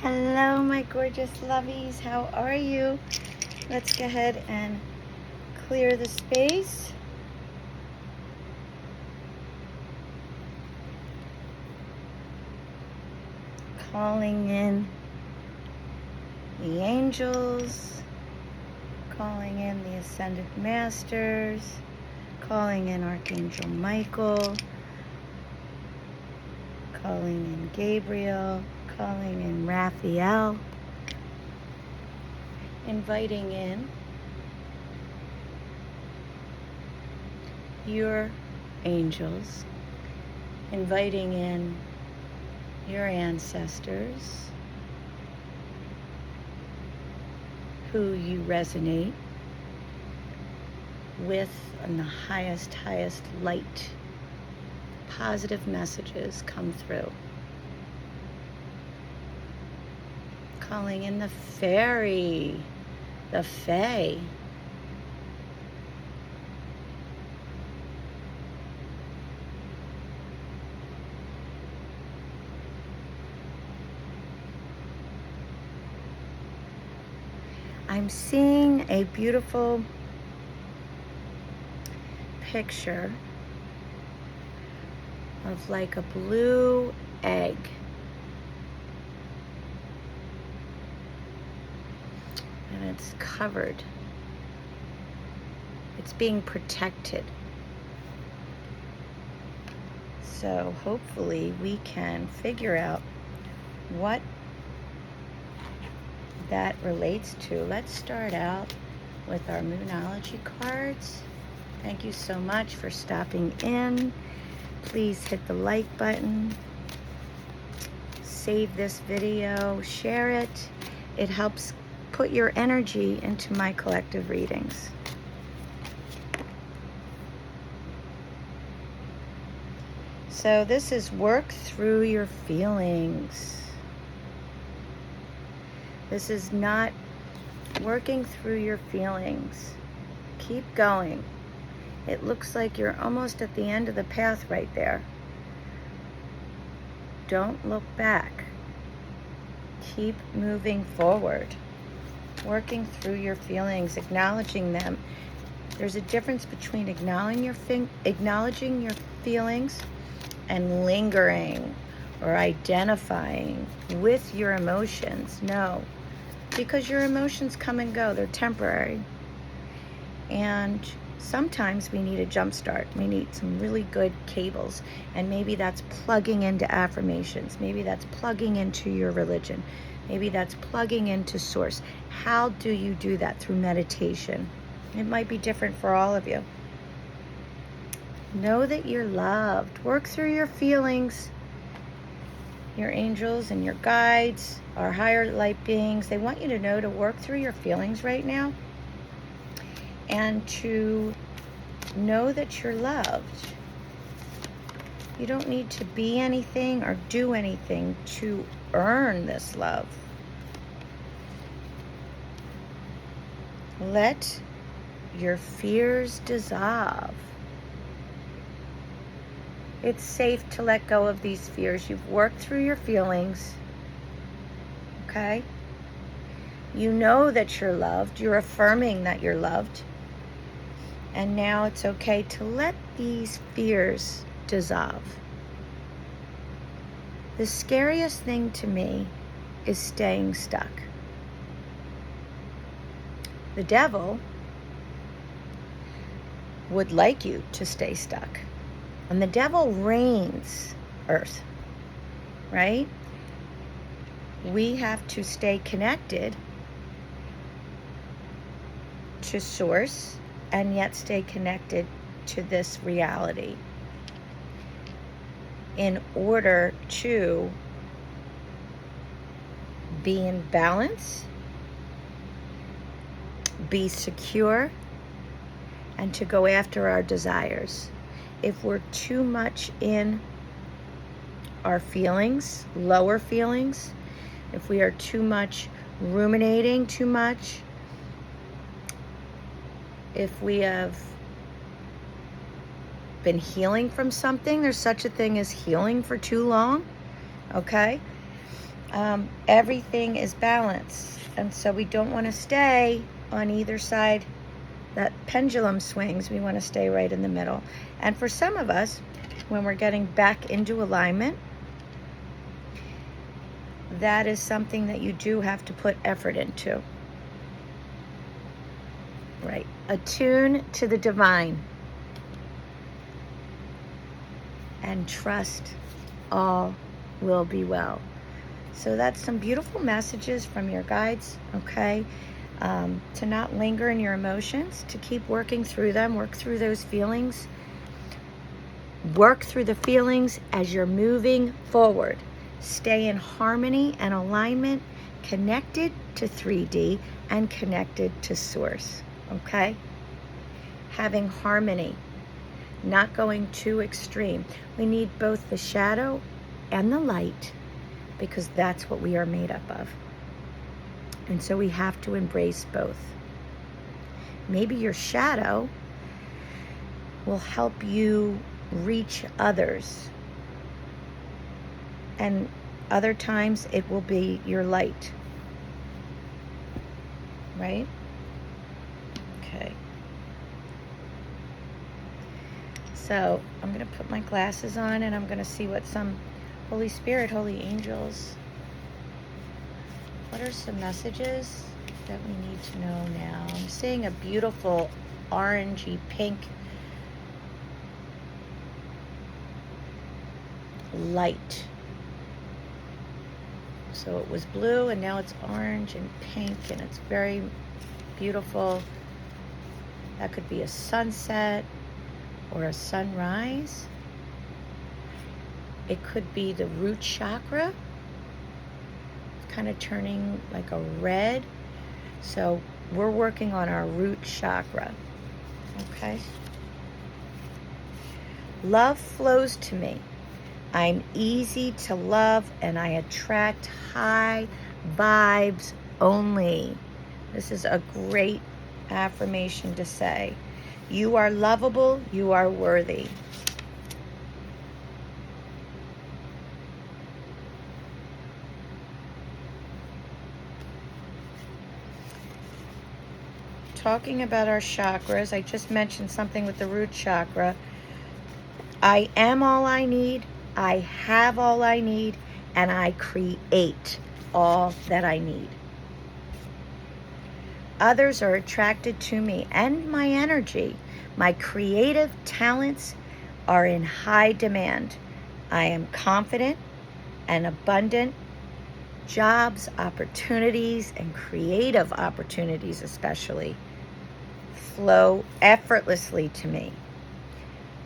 Hello, my gorgeous lovies. How are you? Let's go ahead and clear the space. Calling in the angels, calling in the ascended masters, calling in Archangel Michael, calling in Gabriel, calling in Raphael, inviting in your angels, inviting in your ancestors who you resonate with on the highest light. Positive messages come through. Calling in the fairy, the fae. I'm seeing a beautiful picture of like a blue egg. And it's covered. It's being protected. So hopefully we can figure out what that relates to. Let's start out with our Moonology cards. Thank you so much for stopping in. Please hit the like button. Save this video, share it. It helps put your energy into my collective readings. So this is work through your feelings. This is not working through your feelings. Keep going. It looks like you're almost at the end of the path right there. Don't look back. Keep moving forward. Working through your feelings, acknowledging them. There's a difference between acknowledging your feelings and lingering or identifying with your emotions. No, because your emotions come and go. They're temporary. And sometimes we need a jump start. We need some really good cables. And maybe that's plugging into affirmations. Maybe that's plugging into your religion. Maybe that's plugging into source. How do you do that? Through meditation. It might be different for all of you. Know that you're loved. Work through your feelings. Your angels and your guides, our higher light beings, they want you to know to work through your feelings right now and to know that you're loved. You don't need to be anything or do anything to earn this love. Let your fears dissolve. It's safe to let go of these fears. You've worked through your feelings, okay? You know that you're loved. You're affirming that you're loved. And now it's okay to let these fears dissolve. The scariest thing to me is staying stuck. The devil would like you to stay stuck. And the devil reigns earth, right? We have to stay connected to source and yet stay connected to this reality in order to be in balance, be secure, and to go after our desires. If we're too much in our feelings, lower feelings, if we are too much ruminating too much, if we have been healing from something, there's such a thing as healing for too long, okay? Everything is balanced. And so we don't want to stay on either side. That pendulum swings. We want to stay right in the middle. And for some of us, when we're getting back into alignment, that is something that you do have to put effort into. Right. Attune to the divine. And trust all will be well. So that's some beautiful messages from your guides, okay? To not linger in your emotions, to keep working through them, work through those feelings. Work through the feelings as you're moving forward. Stay in harmony and alignment, connected to 3D and connected to Source, okay? Having harmony, not going too extreme. We need both the shadow and the light because that's what we are made up of. And so we have to embrace both. Maybe your shadow will help you reach others. And other times it will be your light. Right? Okay. So I'm going to put my glasses on and I'm going to see what some Holy Spirit, Holy Angels, what are some messages that we need to know now? I'm seeing a beautiful orangey pink light. So it was blue and now it's orange and pink and it's very beautiful. That could be a sunset or a sunrise. It could be the root chakra, kind of turning like a red. So we're working on our root chakra, okay? Love flows to me. I'm easy to love and I attract high vibes only. This is a great affirmation to say. You are lovable, you are worthy. Talking about our chakras, I just mentioned something with the root chakra. I am all I need, I have all I need, and I create all that I need. Others are attracted to me and my energy. My creative talents are in high demand. I am confident and abundant. Jobs, opportunities, and creative opportunities especially flow effortlessly to me.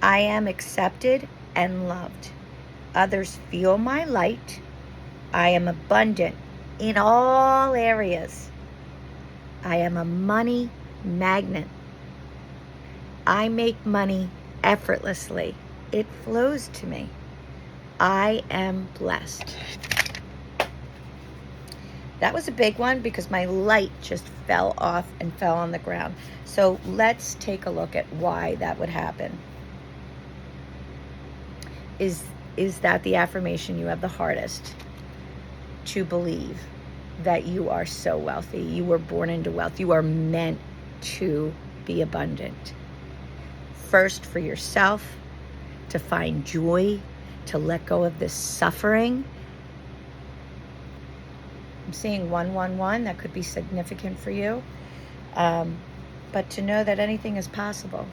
I am accepted and loved. Others feel my light. I am abundant in all areas. I am a money magnet. I make money effortlessly. It flows to me. I am blessed. That was a big one because my light just fell off and fell on the ground. So let's take a look at why that would happen. Is that the affirmation you have the hardest to believe that you are so wealthy? You were born into wealth. You are meant to be abundant. First for yourself, to find joy, to let go of this suffering. I'm seeing 111. That could be significant for you. But to know that anything is possible.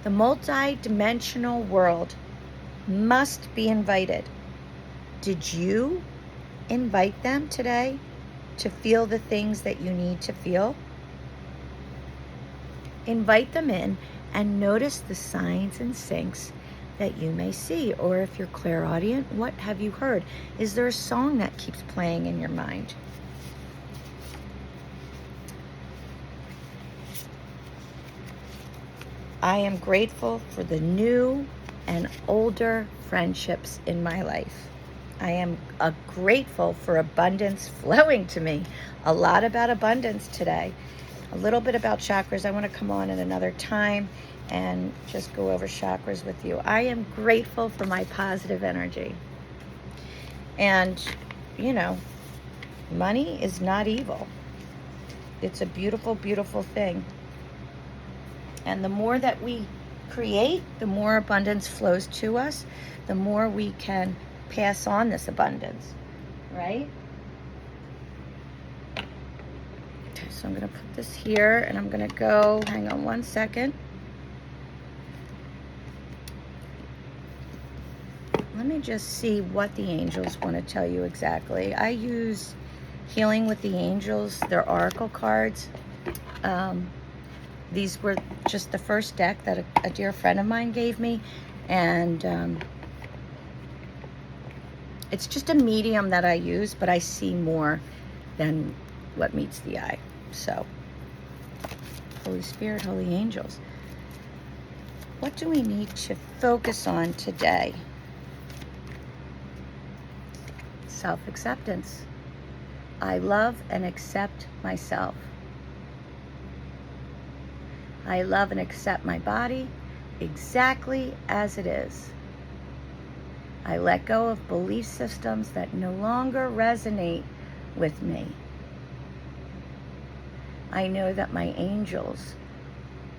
The multi-dimensional world must be invited. Did you invite them today to feel the things that you need to feel? Invite them in and notice the signs and syncs that you may see. Or if you're clairaudient, what have you heard? Is there a song that keeps playing in your mind? I am grateful for the new and older friendships in my life. I am grateful for abundance flowing to me. A lot about abundance today. A little bit about chakras. I want to come on at another time and just go over chakras with you. I am grateful for my positive energy. And, you know, money is not evil. It's a beautiful, beautiful thing. And the more that we create, the more abundance flows to us, the more we can pass on this abundance, right? Okay, so I'm going to put this here, and I'm going to go, hang on one second. Let me just see what the angels want to tell you exactly. I use Healing with the Angels, their oracle cards. These were just the first deck that a dear friend of mine gave me, and it's just a medium that I use, but I see more than what meets the eye. So, Holy Spirit, Holy Angels, what do we need to focus on today? Self-acceptance. I love and accept myself. I love and accept my body exactly as it is. I let go of belief systems that no longer resonate with me. I know that my angels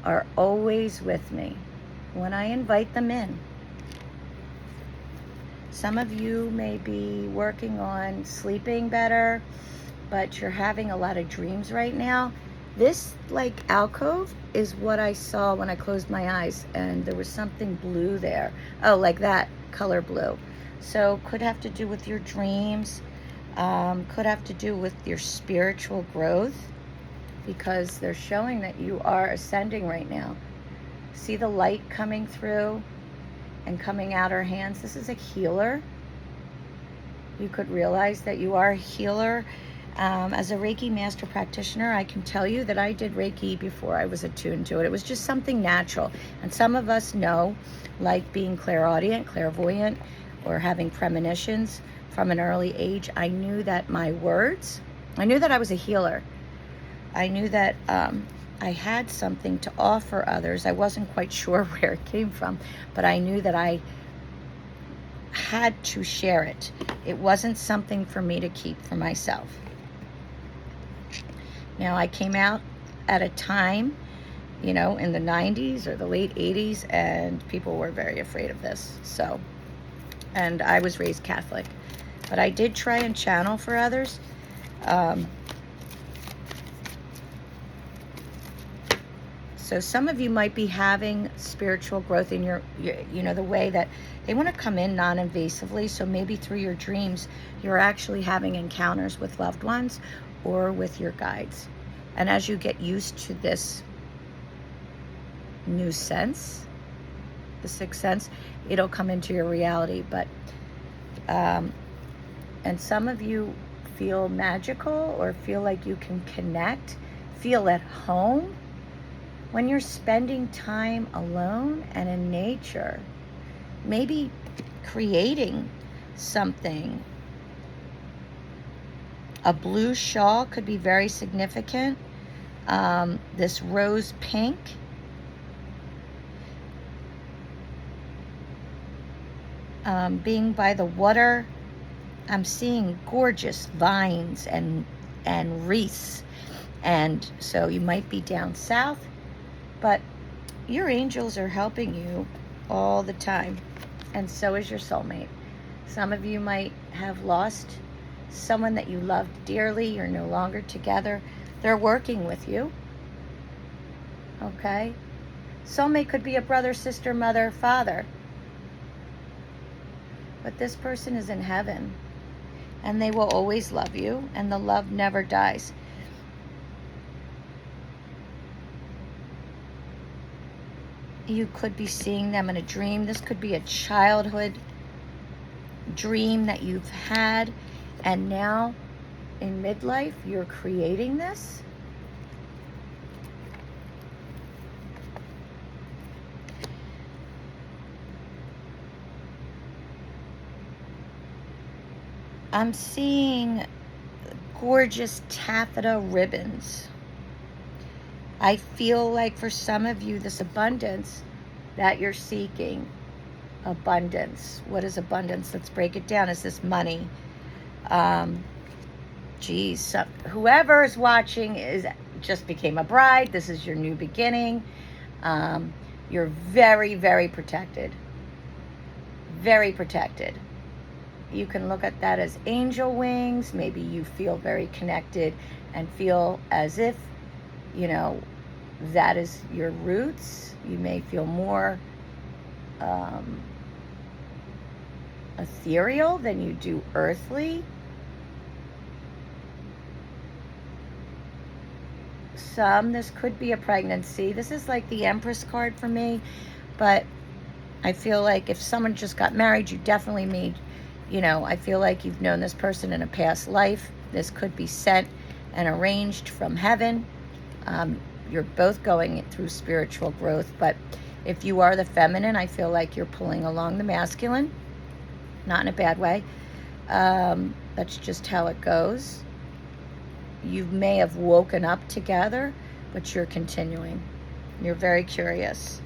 are always with me when I invite them in. Some of you may be working on sleeping better, but you're having a lot of dreams right now. This like alcove is what I saw when I closed my eyes, and there was something blue there. Oh, like that color blue. So could have to do with your dreams, could have to do with your spiritual growth, because they're showing that you are ascending right now. See the light coming through and coming out her hands. This is a healer. You could realize that you are a healer. As a Reiki master practitioner, I can tell you that I did Reiki before I was attuned to it. It was just something natural. And some of us know, like being clairaudient, clairvoyant, or having premonitions from an early age, I knew that my words, I knew that I was a healer. I knew that I had something to offer others. I wasn't quite sure where it came from, but I knew that I had to share it. It wasn't something for me to keep for myself. Now, I came out at a time, you know, in the 90s or the late 80s, and people were very afraid of this. So, and I was raised Catholic, but I did try and channel for others. So some of you might be having spiritual growth in your, you know, the way that they want to come in non-invasively. So maybe through your dreams, you're actually having encounters with loved ones or with your guides. And as you get used to this new sense, the sixth sense, it'll come into your reality. But, and some of you feel magical or feel like you can connect, feel at home when you're spending time alone and in nature, maybe creating something. A blue shawl could be very significant. This rose pink. Being by the water, I'm seeing gorgeous vines and wreaths. And so you might be down south, but your angels are helping you all the time, and so is your soulmate. Some of you might have lost someone that you loved dearly. You're no longer together. They're working with you, okay? Soulmate could be a brother, sister, mother, father. But this person is in heaven, and they will always love you, and the love never dies. You could be seeing them in a dream. This could be a childhood dream that you've had, and now in midlife, you're creating this. I'm seeing gorgeous taffeta ribbons. I feel like for some of you, this abundance that you're seeking, abundance. What is abundance? Let's break it down. Is this money? Whoever is watching just became a bride. This is your new beginning. You're very, very protected. Very protected. You can look at that as angel wings. Maybe you feel very connected and feel as if, that is your roots. You may feel more ethereal than you do earthly. This could be a pregnancy. This is like the Empress card for me, but I feel like if someone just got married, you definitely made, I feel like you've known this person in a past life. This could be sent and arranged from heaven. You're both going through spiritual growth, but if you are the feminine, I feel like you're pulling along the masculine, not in a bad way. That's just how it goes. You may have woken up together, but you're continuing. You're very curious.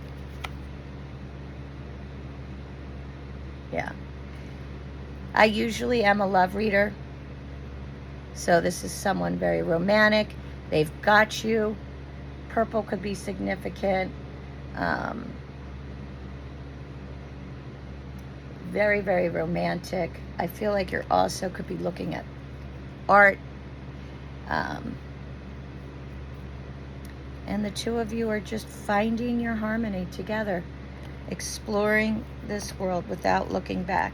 Yeah. I usually am a love reader. So this is someone very romantic. They've got you. Purple could be significant. Very, very romantic. I feel like you're also could be looking at art. And the two of you are just finding your harmony together, exploring this world without looking back.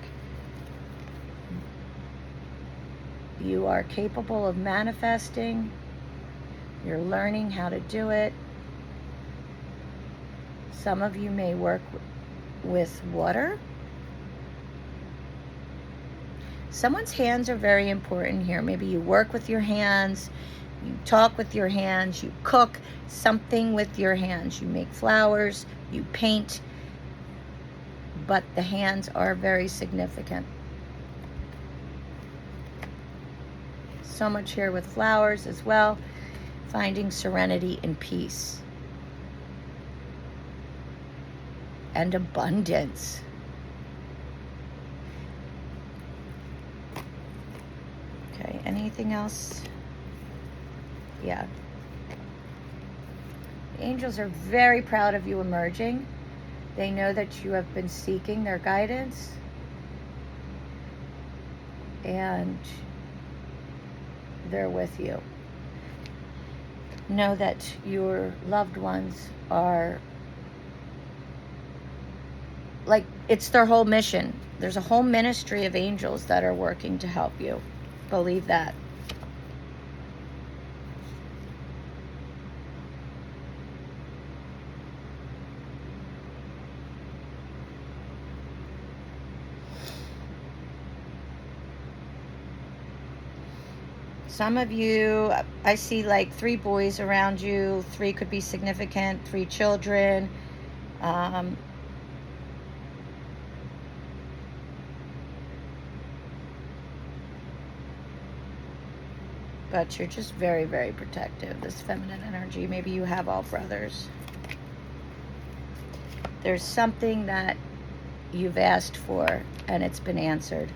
You are capable of manifesting. You're learning how to do it. Some of you may work with water. Someone's hands are very important here. Maybe you work with your hands, you talk with your hands, you cook something with your hands. You make flowers, you paint, but the hands are very significant. So much here with flowers as well. Finding serenity and peace. And abundance. Okay, anything else? Yeah. The angels are very proud of you emerging. They know that you have been seeking their guidance. And they're with you. Know that your loved ones are like, it's their whole mission. There's a whole ministry of angels that are working to help you. Believe that. Some of you, I see like 3 boys around you. 3 could be significant. 3 children. But you're just very, very protective. This feminine energy. Maybe you have all brothers. There's something that you've asked for and it's been answered.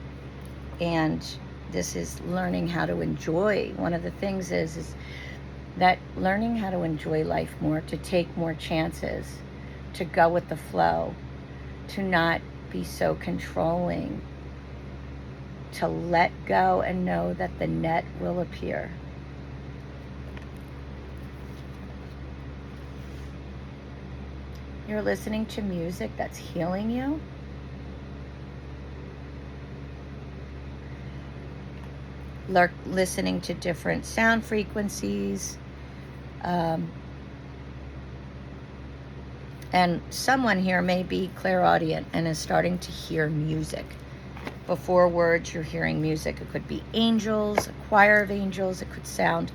And this is learning how to enjoy. One of the things is that learning how to enjoy life more, to take more chances, to go with the flow, to not be so controlling, to let go and know that the net will appear. You're listening to music that's healing you. Listening to different sound frequencies. And someone here may be clairaudient and is starting to hear music. Before words, you're hearing music. It could be angels, a choir of angels. It could sound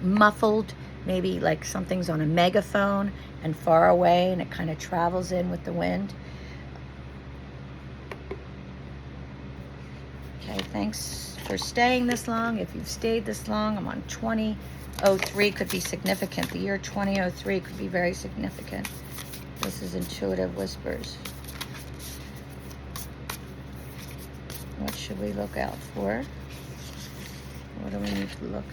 muffled, maybe like something's on a megaphone and far away, and it kind of travels in with the wind. Okay, thanks for staying this long. If you've stayed this long, I'm on 2003, could be significant. The year 2003 could be very significant. This is Intuitive Whispers. What should we look out for? What do we need to look?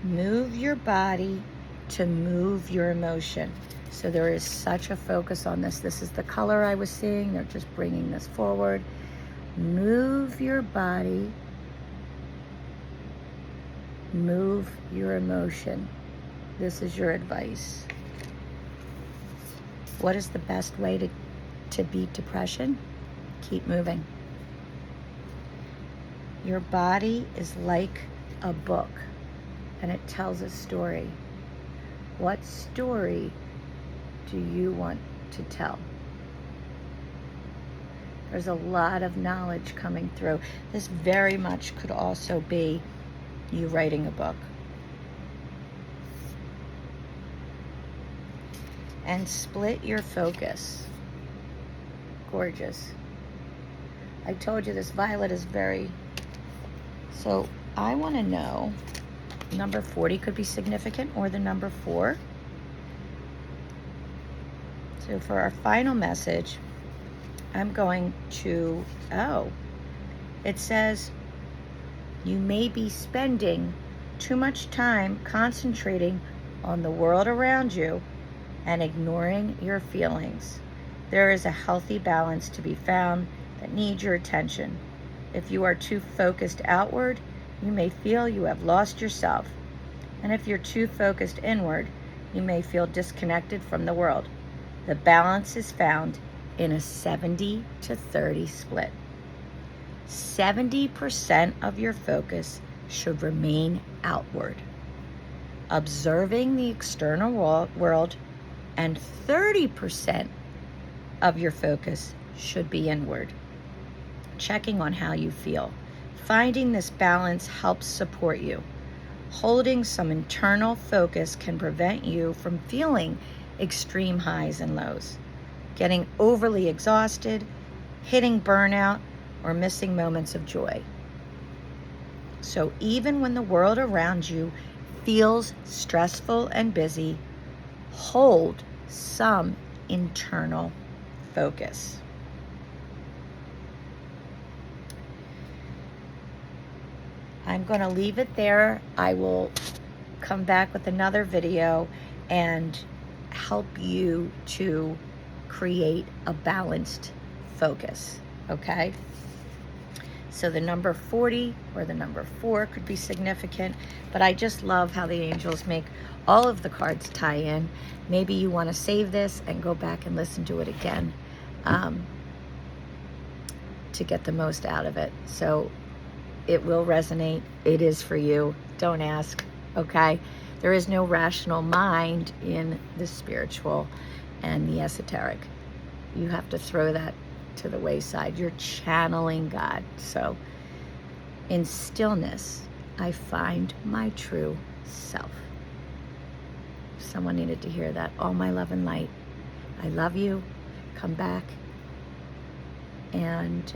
Move your body to move your emotion. So there is such a focus on this. This is the color I was seeing. They're just bringing this forward. Move your body. Move your emotion. This is your advice. What is the best way to beat depression? Keep moving. Your body is like a book, and it tells a story. What story do you want to tell? There's a lot of knowledge coming through. This very much could also be you writing a book. And split your focus. Gorgeous. I told you this violet is very... So I want to know, number 40 could be significant, or the number 4. So for our final message, I'm going to, it says, you may be spending too much time concentrating on the world around you and ignoring your feelings. There is a healthy balance to be found that needs your attention. If you are too focused outward, you may feel you have lost yourself. And if you're too focused inward, you may feel disconnected from the world. The balance is found in a 70-30 split. 70% of your focus should remain outward, observing the external world, and 30% of your focus should be inward, checking on how you feel. Finding this balance helps support you. Holding some internal focus can prevent you from feeling extreme highs and lows, getting overly exhausted, hitting burnout, or missing moments of joy. So even when the world around you feels stressful and busy, hold some internal focus. I'm going to leave it there. I will come back with another video and help you to create a balanced focus, okay? So the number 40 or the number 4 could be significant, but I just love how the angels make all of the cards tie in. Maybe you want to save this and go back and listen to it again to get the most out of it. So it will resonate. It is for you. Don't ask, okay? There is no rational mind in the spiritual and the esoteric. You have to throw that to the wayside. You're channeling God. So in stillness, I find my true self. Someone needed to hear that. All my love and light. I love you. Come back. And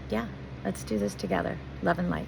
yeah, let's do this together. Love and light.